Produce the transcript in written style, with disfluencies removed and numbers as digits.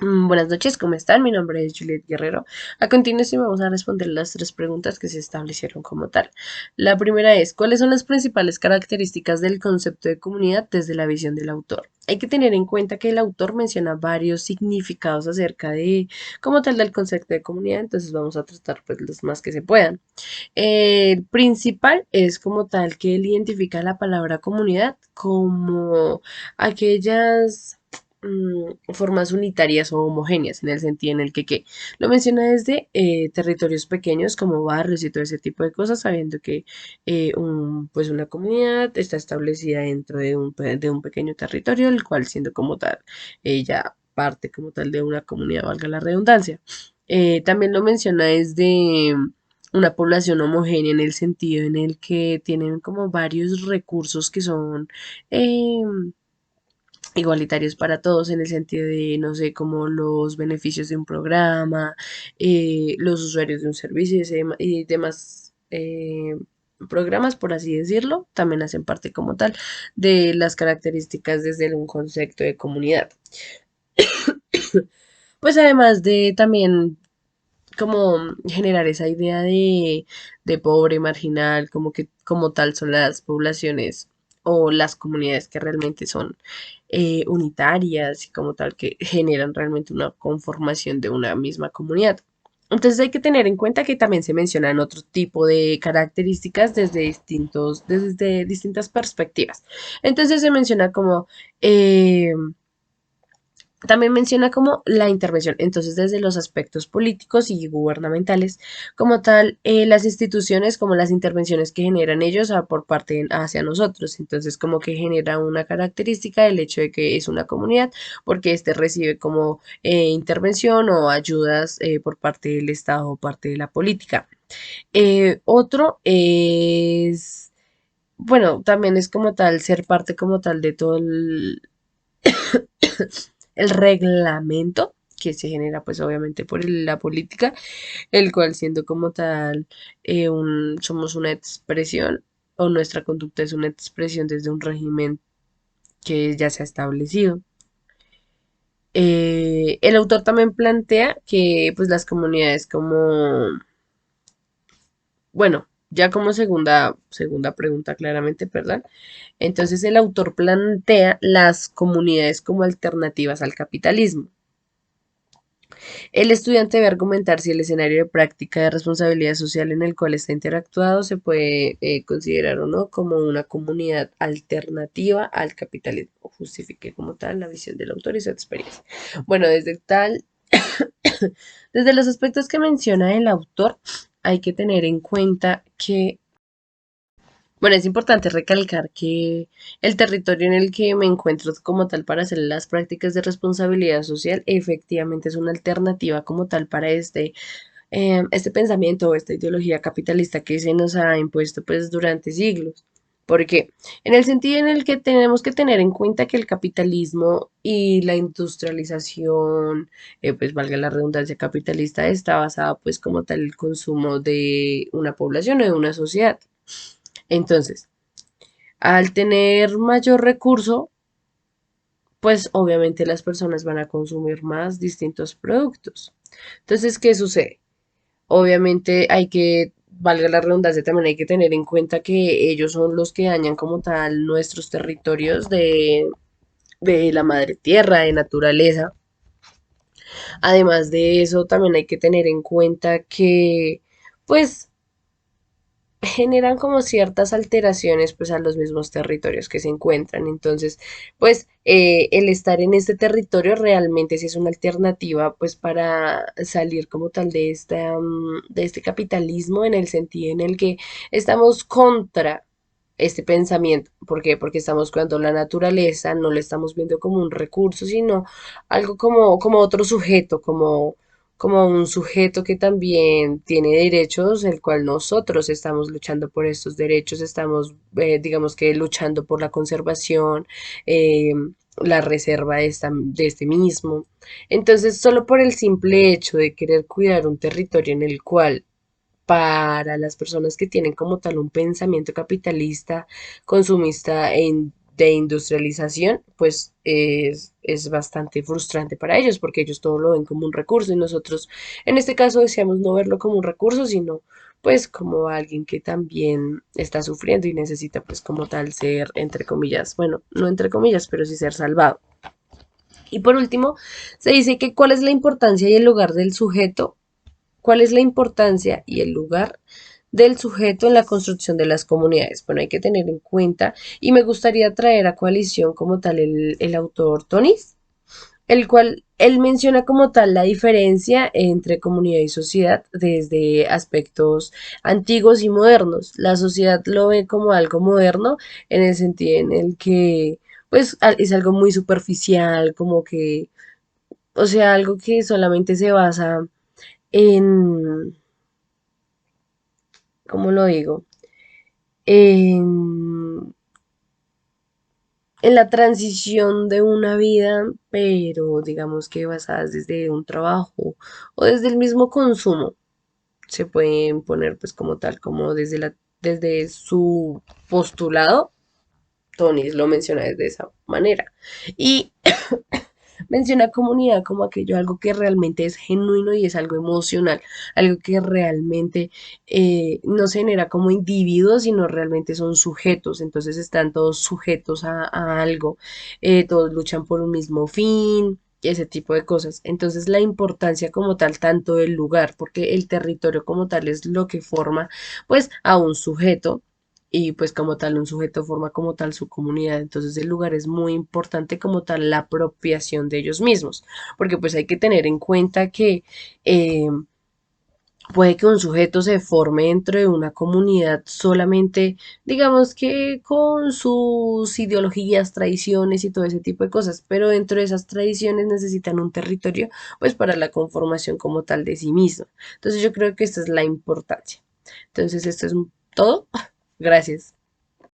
Buenas noches, ¿cómo están? Mi nombre es Juliet Guerrero. A continuación vamos a responder las tres preguntas que se establecieron como tal. La primera es, ¿cuáles son las principales características del concepto de comunidad desde la visión del autor? Hay que tener en cuenta que el autor menciona varios significados acerca de como tal del concepto de comunidad, entonces vamos a tratar pues los más que se puedan. El principal es como tal que él identifica la palabra comunidad como aquellas formas unitarias o homogéneas, en el sentido en el que lo menciona desde territorios pequeños como barrios y todo ese tipo de cosas, sabiendo que pues una comunidad está establecida dentro de de un pequeño territorio, el cual siendo como tal, ella parte como tal de una comunidad, valga la redundancia. También lo menciona desde una población homogénea en el sentido en el que tienen como varios recursos que son igualitarios para todos en el sentido de, no sé, como los beneficios de un programa, los usuarios de un servicio y demás programas, por así decirlo, también hacen parte como tal de las características desde un concepto de comunidad. Pues además de también como generar esa idea de pobre, marginal, como que como tal son las poblaciones o las comunidades que realmente son unitarias y como tal que generan realmente una conformación de una misma comunidad. Entonces hay que tener en cuenta que también se mencionan otro tipo de características desde distintas perspectivas. Entonces se menciona como también menciona como la intervención, entonces desde los aspectos políticos y gubernamentales, como tal, las instituciones, como las intervenciones que generan ellos por parte hacia nosotros, entonces como que genera una característica del hecho de que es una comunidad, porque éste recibe como intervención o ayudas por parte del Estado o parte de la política. Otro es, bueno, también es como tal, ser parte como tal de todo el reglamento que se genera pues obviamente por la política, el cual siendo como tal somos una expresión o nuestra conducta es una expresión desde un régimen que ya se ha establecido. El autor también plantea que pues las comunidades como, bueno, ya como segunda pregunta claramente, perdón. Entonces el autor plantea las comunidades como alternativas al capitalismo. El estudiante debe argumentar si el escenario de práctica de responsabilidad social en el cual está interactuado se puede considerar o no como una comunidad alternativa al capitalismo. Justifique como tal la visión del autor y su experiencia. Bueno, desde los aspectos que menciona el autor, hay que tener en cuenta que bueno, es importante recalcar que el territorio en el que me encuentro como tal para hacer las prácticas de responsabilidad social efectivamente es una alternativa como tal para este pensamiento o esta ideología capitalista que se nos ha impuesto pues durante siglos. Porque en el sentido en el que tenemos que tener en cuenta que el capitalismo y la industrialización, pues valga la redundancia capitalista, está basada pues como tal el consumo de una población o de una sociedad. Entonces, al tener mayor recurso, pues obviamente las personas van a consumir más distintos productos. Entonces, ¿qué sucede? Obviamente hay que, valga la redundancia, también hay que tener en cuenta que ellos son los que dañan como tal nuestros territorios de la madre tierra, de naturaleza. Además de eso, también hay que tener en cuenta que, pues, generan como ciertas alteraciones pues a los mismos territorios que se encuentran. Entonces, pues el estar en este territorio realmente sí es una alternativa pues para salir como tal de de este capitalismo en el sentido en el que estamos contra este pensamiento. ¿Por qué? Porque estamos cuidando la naturaleza, no lo estamos viendo como un recurso, sino algo como otro sujeto, como un sujeto que también tiene derechos, el cual nosotros estamos luchando por estos derechos, estamos, digamos que, luchando por la conservación, eh, la reserva de este mismo. Entonces, solo por el simple hecho de querer cuidar un territorio en el cual para las personas que tienen como tal un pensamiento capitalista, consumista de industrialización, pues es bastante frustrante para ellos porque ellos todo lo ven como un recurso y nosotros en este caso deseamos no verlo como un recurso, sino pues como alguien que también está sufriendo y necesita pues como tal ser, entre comillas, bueno, no entre comillas, pero sí ser salvado. Y por último, se dice que cuál es la importancia y el lugar del sujeto, cuál es la importancia y el lugar del sujeto en la construcción de las comunidades. Bueno, hay que tener en cuenta, y me gustaría traer a coalición como tal el autor Tonis, el cual él menciona como tal la diferencia entre comunidad y sociedad desde aspectos antiguos y modernos. La sociedad lo ve como algo moderno en el sentido en el que pues es algo muy superficial, como que, o sea, algo que solamente se basa en, ¿cómo lo digo? En la transición de una vida, pero digamos que basadas desde un trabajo o desde el mismo consumo, se pueden poner pues como tal, como desde su postulado, Tony lo menciona desde esa manera. Y menciona comunidad como aquello, algo que realmente es genuino y es algo emocional, algo que realmente no se genera como individuos, sino realmente son sujetos, entonces están todos sujetos a algo, todos luchan por un mismo fin. Y ese tipo de cosas. Entonces la importancia como tal, tanto del lugar, porque el territorio como tal es lo que forma pues a un sujeto, y pues como tal un sujeto forma como tal su comunidad, entonces el lugar es muy importante como tal la apropiación de ellos mismos, porque pues hay que tener en cuenta que puede que un sujeto se forme dentro de una comunidad solamente, digamos que con sus ideologías, tradiciones y todo ese tipo de cosas, pero dentro de esas tradiciones necesitan un territorio pues para la conformación como tal de sí mismo. Entonces yo creo que esta es la importancia. Entonces esto es todo. Gracias.